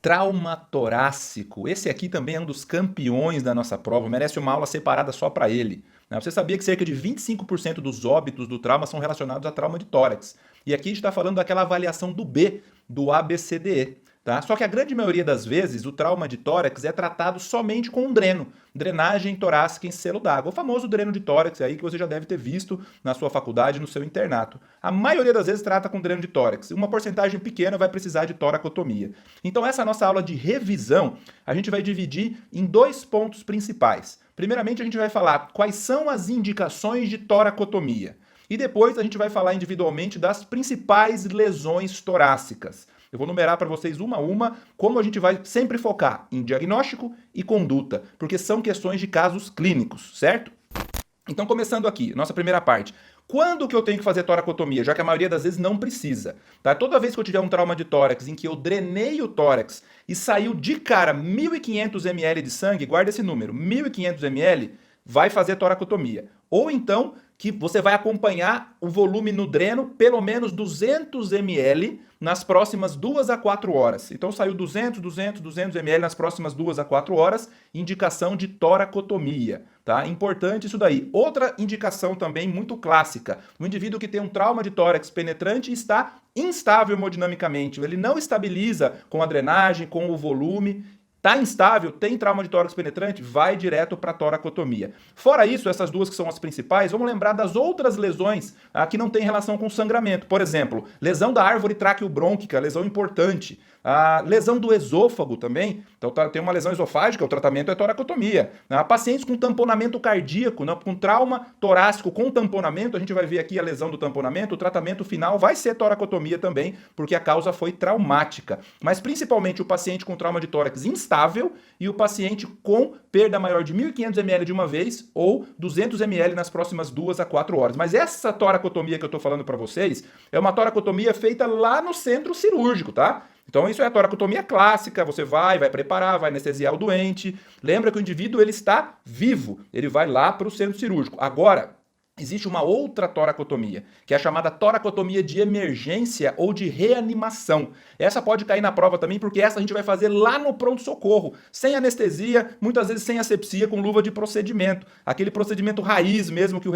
Trauma torácico. Esse aqui também é um dos campeões da nossa prova, merece uma aula separada só para ele. Você sabia que cerca de 25% dos óbitos do trauma são relacionados a trauma de tórax? E aqui a gente está falando daquela avaliação do B, do ABCDE. Tá? Só que a grande maioria das vezes o trauma de tórax é tratado somente com um dreno, drenagem torácica em selo d'água, o famoso dreno de tórax aí que você já deve ter visto na sua faculdade, no seu internato. A maioria das vezes trata com dreno de tórax, uma porcentagem pequena vai precisar de toracotomia. Então essa nossa aula de revisão, a gente vai dividir em dois pontos principais. Primeiramente a gente vai falar quais são as indicações de toracotomia. E depois a gente vai falar individualmente das principais lesões torácicas. Eu vou numerar para vocês uma a uma, como a gente vai sempre focar em diagnóstico e conduta, porque são questões de casos clínicos, certo? Então, começando aqui, nossa primeira parte. Quando que eu tenho que fazer toracotomia? Já que a maioria das vezes não precisa. Tá? Toda vez que eu tiver um trauma de tórax em que eu drenei o tórax e saiu de cara 1.500 ml de sangue, guarda esse número, 1.500 ml, vai fazer toracotomia. Ou então que você vai acompanhar o volume no dreno pelo menos 200 ml nas próximas 2 a 4 horas. Então saiu 200 ml nas próximas 2 a 4 horas, indicação de toracotomia. Tá? Importante isso daí. Outra indicação também muito clássica, o indivíduo que tem um trauma de tórax penetrante está instável hemodinamicamente, ele não estabiliza com a drenagem, com o volume. Tá instável, tem trauma de tórax penetrante, vai direto para toracotomia. Fora isso, essas duas que são as principais, vamos lembrar das outras lesões que não tem relação com sangramento. Por exemplo, lesão da árvore traqueobrônquica, lesão importante. A lesão do esôfago também, então tem uma lesão esofágica, o tratamento é toracotomia. Pacientes com tamponamento cardíaco, com trauma torácico com tamponamento, a gente vai ver aqui a lesão do tamponamento, o tratamento final vai ser toracotomia também, porque a causa foi traumática. Mas principalmente o paciente com trauma de tórax instável e o paciente com perda maior de 1.500 ml de uma vez ou 200 ml nas próximas 2 a 4 horas. Mas essa toracotomia que eu estou falando para vocês é uma toracotomia feita lá no centro cirúrgico, tá? Então isso é a toracotomia clássica, você vai preparar, vai anestesiar o doente. Lembra que o indivíduo ele está vivo, ele vai lá para o centro cirúrgico. Agora, existe uma outra toracotomia, que é a chamada toracotomia de emergência ou de reanimação. Essa pode cair na prova também, porque essa a gente vai fazer lá no pronto-socorro, sem anestesia, muitas vezes sem asepsia, com luva de procedimento. Aquele procedimento raiz mesmo que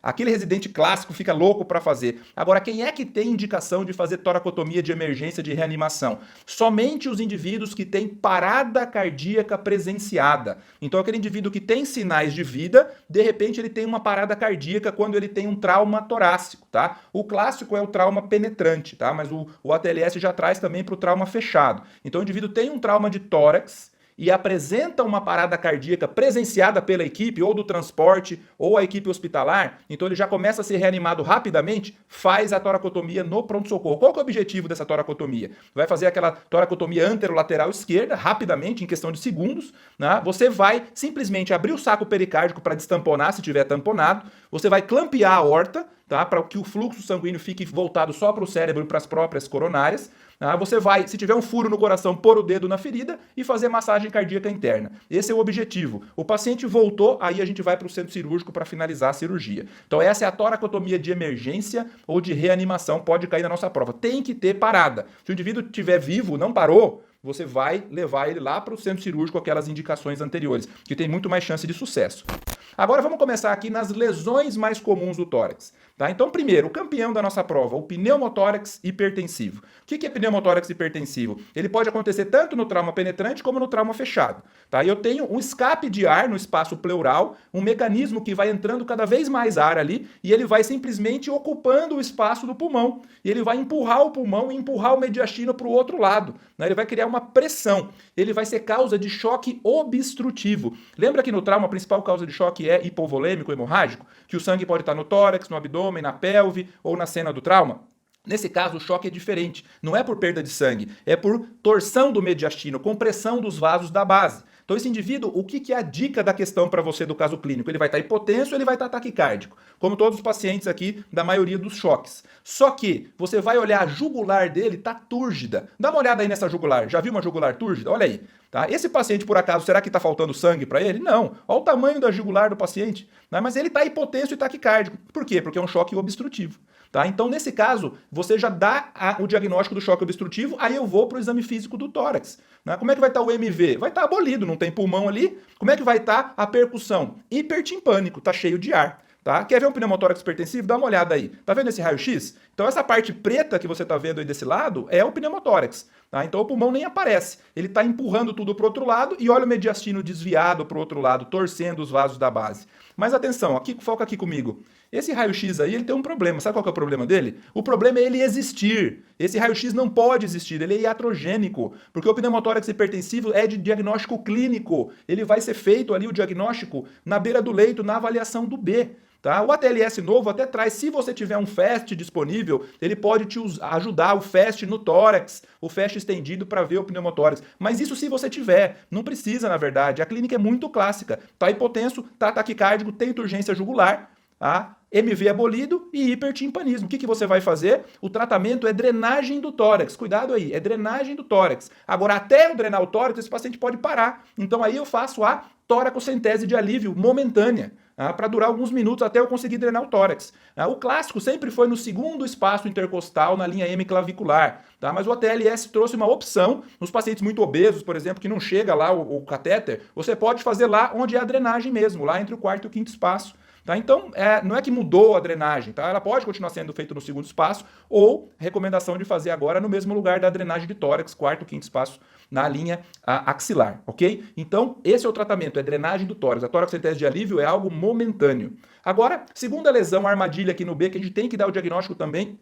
aquele residente clássico fica louco para fazer. Agora, quem é que tem indicação de fazer toracotomia de emergência de reanimação? Somente os indivíduos que têm parada cardíaca presenciada. Então, aquele indivíduo que tem sinais de vida, de repente ele tem uma parada cardíaca quando ele tem um trauma torácico, tá? O clássico é o trauma penetrante, tá? Mas o ATLS já traz também para o trauma fechado. Então o indivíduo tem um trauma de tórax e apresenta uma parada cardíaca presenciada pela equipe, ou do transporte, ou a equipe hospitalar, então ele já começa a ser reanimado rapidamente, faz a toracotomia no pronto-socorro. Qual que é o objetivo dessa toracotomia? Vai fazer aquela toracotomia anterolateral esquerda, rapidamente, em questão de segundos, né? Você vai simplesmente abrir o saco pericárdico para destamponar, se tiver tamponado, você vai clampear a aorta, tá? Para que o fluxo sanguíneo fique voltado só para o cérebro e para as próprias coronárias. Você vai, se tiver um furo no coração, pôr o dedo na ferida e fazer massagem cardíaca interna. Esse é o objetivo. O paciente voltou, aí a gente vai para o centro cirúrgico para finalizar a cirurgia. Então essa é a toracotomia de emergência ou de reanimação, pode cair na nossa prova. Tem que ter parada. Se o indivíduo estiver vivo, não parou, você vai levar ele lá para o centro cirúrgico, aquelas indicações anteriores, que tem muito mais chance de sucesso. Agora vamos começar aqui nas lesões mais comuns do tórax. Tá? Então, primeiro, o campeão da nossa prova, o pneumotórax hipertensivo. O que é pneumotórax hipertensivo? Ele pode acontecer tanto no trauma penetrante como no trauma fechado. Tá? Eu tenho um escape de ar no espaço pleural, um mecanismo que vai entrando cada vez mais ar ali e ele vai simplesmente ocupando o espaço do pulmão. E ele vai empurrar o pulmão e empurrar o mediastino para o outro lado. Né? Ele vai criar uma pressão. Ele vai ser causa de choque obstrutivo. Lembra que no trauma a principal causa de choque é hipovolêmico hemorrágico? Que o sangue pode estar no tórax, no abdômen, na pelve ou na cena do trauma? Nesse caso, o choque é diferente. Não é por perda de sangue, é por torção do mediastino, compressão dos vasos da base. Então, esse indivíduo, o que é a dica da questão para você do caso clínico? Ele vai estar hipotenso, ele vai estar taquicárdico, como todos os pacientes aqui da maioria dos choques. Só que você vai olhar a jugular dele, está túrgida. Dá uma olhada aí nessa jugular. Já viu uma jugular túrgida? Olha aí. Tá? Esse paciente, por acaso, será que está faltando sangue para ele? Não. Olha o tamanho da jugular do paciente. Né? Mas ele está hipotenso e taquicárdico. Por quê? Porque é um choque obstrutivo. Tá? Então, nesse caso, você já dá o diagnóstico do choque obstrutivo, aí eu vou para o exame físico do tórax. Né? Como é que vai estar o MV? Vai estar abolido, não tem pulmão ali. Como é que vai estar a percussão? Hipertimpânico, está cheio de ar. Tá? Quer ver um pneumotórax hipertensivo? Dá uma olhada aí. Tá vendo esse raio-x? Então essa parte preta que você tá vendo aí desse lado é o pneumotórax. Tá? Então o pulmão nem aparece. Ele está empurrando tudo para o outro lado e olha o mediastino desviado para o outro lado, torcendo os vasos da base. Mas atenção, aqui, foca aqui comigo. Esse raio-x aí, ele tem um problema. Sabe qual que é o problema dele? O problema é ele existir. Esse raio-x não pode existir, ele é iatrogênico, porque o pneumotórax hipertensivo é de diagnóstico clínico. Ele vai ser feito ali, o diagnóstico, na beira do leito, na avaliação do B. Tá? O ATLS novo até traz, se você tiver um FAST disponível, ele pode te ajudar, o FAST no tórax, o FAST estendido para ver o pneumotórax. Mas isso se você tiver, não precisa na verdade, a clínica é muito clássica. Tá hipotenso, tá taquicárdico, tem turgência jugular, tá? MV abolido e hipertimpanismo. O que você vai fazer? O tratamento é drenagem do tórax. Cuidado aí, é drenagem do tórax. Agora, até eu drenar o tórax, esse paciente pode parar. Então aí eu faço a toracocentese de alívio momentânea, para durar alguns minutos até eu conseguir drenar o tórax. O clássico sempre foi no segundo espaço intercostal, na linha hemiclavicular, tá? Mas o ATLS trouxe uma opção nos pacientes muito obesos, por exemplo, que não chega lá o catéter, você pode fazer lá onde é a drenagem mesmo, lá entre o quarto e o quinto espaço. Tá? Então, não é que mudou a drenagem, tá? Ela pode continuar sendo feita no segundo espaço ou recomendação de fazer agora no mesmo lugar da drenagem de tórax, quarto, quinto espaço, na linha axilar, ok? Então, esse é o tratamento, é drenagem do tórax. A toracocentese de alívio é algo momentâneo. Agora, segunda lesão, armadilha aqui no B, que a gente tem que dar o diagnóstico também,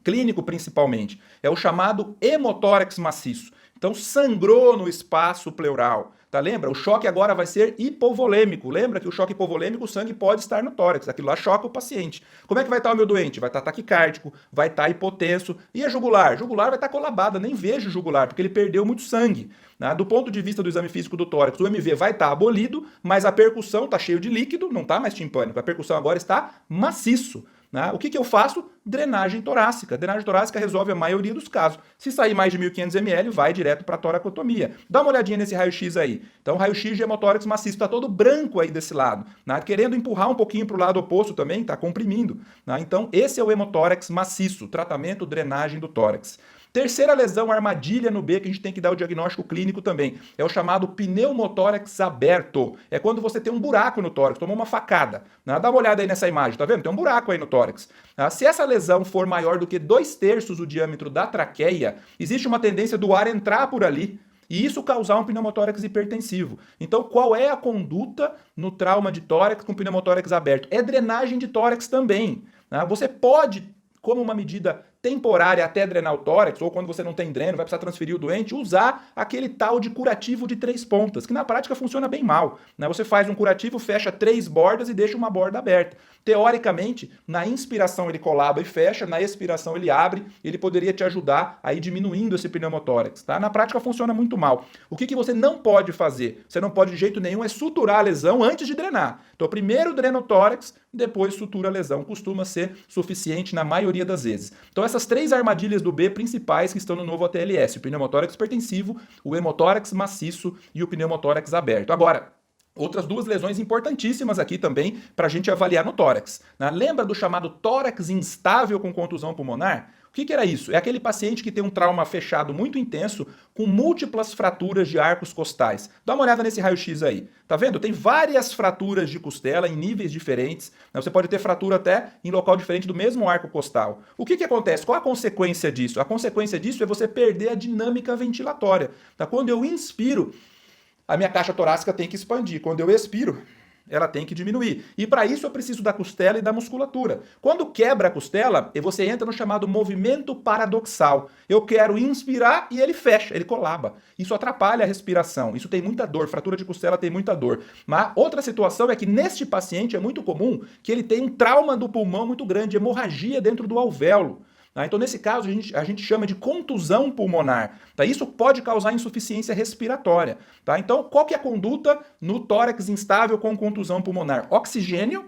clínico principalmente, é o chamado hemotórax maciço. Então, sangrou no espaço pleural. Tá? Lembra? O choque agora vai ser hipovolêmico. Lembra que o choque hipovolêmico, o sangue pode estar no tórax. Aquilo lá choca o paciente. Como é que vai estar o meu doente? Vai estar taquicárdico, vai estar hipotenso. E a jugular? Jugular vai estar colabada. Nem vejo jugular, porque ele perdeu muito sangue. Né? Do ponto de vista do exame físico do tórax, o MV vai estar abolido, mas a percussão está cheio de líquido, não está mais timpânico. A percussão agora está maciço. Né? O que eu faço? Drenagem torácica. Drenagem torácica resolve a maioria dos casos. Se sair mais de 1.500 ml, vai direto para a toracotomia. Dá uma olhadinha nesse raio-x aí. Então, raio-x de hemotórax maciço está todo branco aí desse lado. Né? Querendo empurrar um pouquinho para o lado oposto também, está comprimindo. Né? Então, esse é o hemotórax maciço. Tratamento, drenagem do tórax. Terceira lesão, armadilha no B, que a gente tem que dar o diagnóstico clínico também. É o chamado pneumotórax aberto. É quando você tem um buraco no tórax, tomou uma facada. Né? Dá uma olhada aí nessa imagem, tá vendo? Tem um buraco aí no tórax. Se essa lesão for maior do que 2/3 o diâmetro da traqueia, existe uma tendência do ar entrar por ali e isso causar um pneumotórax hipertensivo. Então, qual é a conduta no trauma de tórax com pneumotórax aberto? É drenagem de tórax também. Né? Você pode, como uma medida temporária até drenar o tórax, ou quando você não tem dreno, vai precisar transferir o doente, usar aquele tal de curativo de 3 pontas, que na prática funciona bem mal. Né? Você faz um curativo, fecha 3 bordas e deixa uma borda aberta. Teoricamente, na inspiração ele colaba e fecha, na expiração ele abre, ele poderia te ajudar a ir diminuindo esse pneumotórax. Tá? Na prática funciona muito mal. O que você não pode fazer? Você não pode de jeito nenhum é suturar a lesão antes de drenar. Então primeiro drena o tórax, depois sutura a lesão. Costuma ser suficiente na maioria das vezes. Então essas 3 armadilhas do B principais que estão no novo ATLS, o pneumotórax hipertensivo, o hemotórax maciço e o pneumotórax aberto. Agora, outras 2 lesões importantíssimas aqui também para a gente avaliar no tórax. Né? Lembra do chamado tórax instável com contusão pulmonar? O que era isso? É aquele paciente que tem um trauma fechado muito intenso com múltiplas fraturas de arcos costais. Dá uma olhada nesse raio-x aí. Tá vendo? Tem várias fraturas de costela em níveis diferentes. Você pode ter fratura até em local diferente do mesmo arco costal. O que acontece? Qual a consequência disso? A consequência disso é você perder a dinâmica ventilatória. Tá? Quando eu inspiro, a minha caixa torácica tem que expandir. Quando eu expiro, ela tem que diminuir. E para isso eu preciso da costela e da musculatura. Quando quebra a costela, você entra no chamado movimento paradoxal. Eu quero inspirar e ele fecha, ele colaba. Isso atrapalha a respiração. Isso tem muita dor. Fratura de costela tem muita dor. Mas outra situação é que neste paciente é muito comum que ele tenha um trauma do pulmão muito grande, hemorragia dentro do alvéolo. Então, nesse caso, a gente chama de contusão pulmonar. Tá? Isso pode causar insuficiência respiratória. Tá? Então, qual que é a conduta no tórax instável com contusão pulmonar? Oxigênio,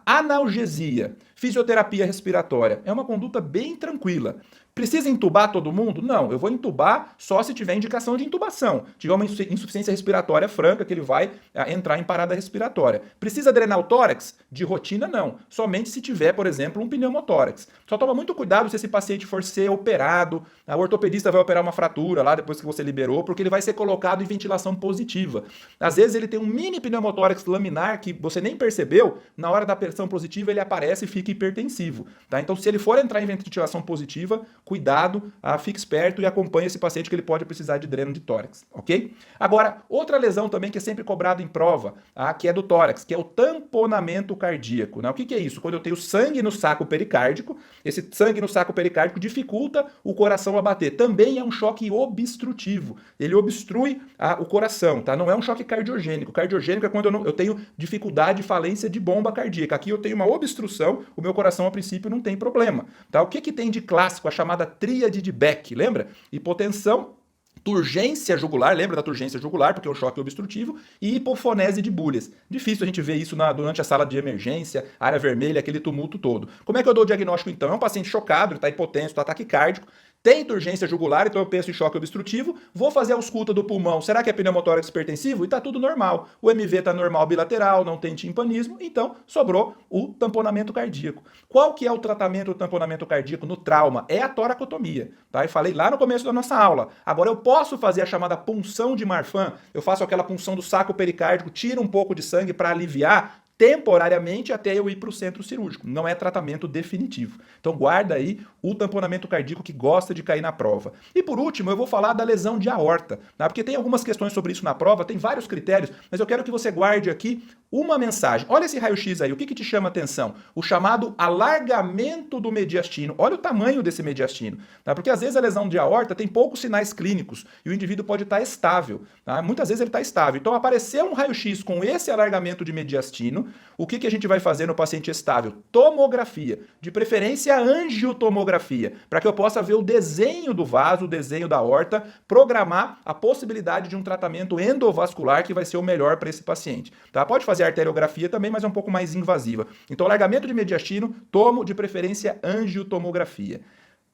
analgesia, fisioterapia respiratória. É uma conduta bem tranquila. Precisa entubar todo mundo? Não, eu vou entubar só se tiver indicação de intubação. Tiver uma insuficiência respiratória franca, que ele vai entrar em parada respiratória. Precisa drenar o tórax? De rotina, não. Somente se tiver, por exemplo, um pneumotórax. Só toma muito cuidado se esse paciente for ser operado. O ortopedista vai operar uma fratura lá depois que você liberou, porque ele vai ser colocado em ventilação positiva. Às vezes ele tem um mini pneumotórax laminar que você nem percebeu, na hora da pressão positiva ele aparece e fica hipertensivo. Tá? Então, se ele for entrar em ventilação positiva, cuidado, fique esperto e acompanhe esse paciente que ele pode precisar de dreno de tórax, ok? Agora, outra lesão também que é sempre cobrada em prova, que é do tórax, que é o tamponamento cardíaco. Né? O que é isso? Quando eu tenho sangue no saco pericárdico, esse sangue no saco pericárdico dificulta o coração a bater. Também é um choque obstrutivo. Ele obstrui o coração, tá? Não é um choque cardiogênico. Cardiogênico é quando eu tenho dificuldade de falência de bomba cardíaca. Aqui eu tenho uma obstrução, o meu coração a princípio não tem problema. Tá? O que tem de clássico? A chamada tríade de Beck, lembra? Hipotensão, turgência jugular, lembra da turgência jugular, porque é um choque obstrutivo, e hipofonese de Bullies. Difícil a gente ver isso durante a sala de emergência, área vermelha, aquele tumulto todo. Como é que eu dou o diagnóstico então? É um paciente chocado, ele está hipotenso, está taquicárdico, tem turgência jugular, então eu penso em choque obstrutivo, vou fazer a ausculta do pulmão, será que é pneumotórax hipertensivo? E está tudo normal. O MV está normal bilateral, não tem timpanismo, então sobrou o tamponamento cardíaco. Qual que é o tratamento do tamponamento cardíaco no trauma? É a toracotomia, tá? Eu falei lá no começo da nossa aula. Agora eu posso fazer a chamada punção de Marfan, eu faço aquela punção do saco pericárdico, tiro um pouco de sangue para aliviar temporariamente até eu ir para o centro cirúrgico. Não é tratamento definitivo. Então guarda aí o tamponamento cardíaco que gosta de cair na prova. E por último, eu vou falar da lesão de aorta, tá? Porque tem algumas questões sobre isso na prova, tem vários critérios, mas eu quero que você guarde aqui uma mensagem. Olha esse raio-x aí, o que te chama atenção? O chamado alargamento do mediastino. Olha o tamanho desse mediastino, tá? Porque às vezes a lesão de aorta tem poucos sinais clínicos e o indivíduo pode estar estável, tá? Muitas vezes ele está estável. Então apareceu um raio-x com esse alargamento de mediastino, o que a gente vai fazer no paciente estável? Tomografia, de preferência angiotomografia, para que eu possa ver o desenho do vaso, o desenho da aorta, programar a possibilidade de um tratamento endovascular que vai ser o melhor para esse paciente. Tá? Pode fazer arteriografia também, mas é um pouco mais invasiva. Então, alargamento de mediastino, tomo de preferência angiotomografia.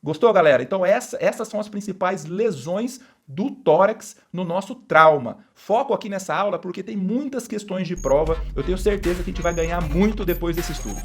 Gostou, galera? Então essas são as principais lesões do tórax no nosso trauma. Foco aqui nessa aula porque tem muitas questões de prova. Eu tenho certeza que a gente vai ganhar muito depois desse estudo.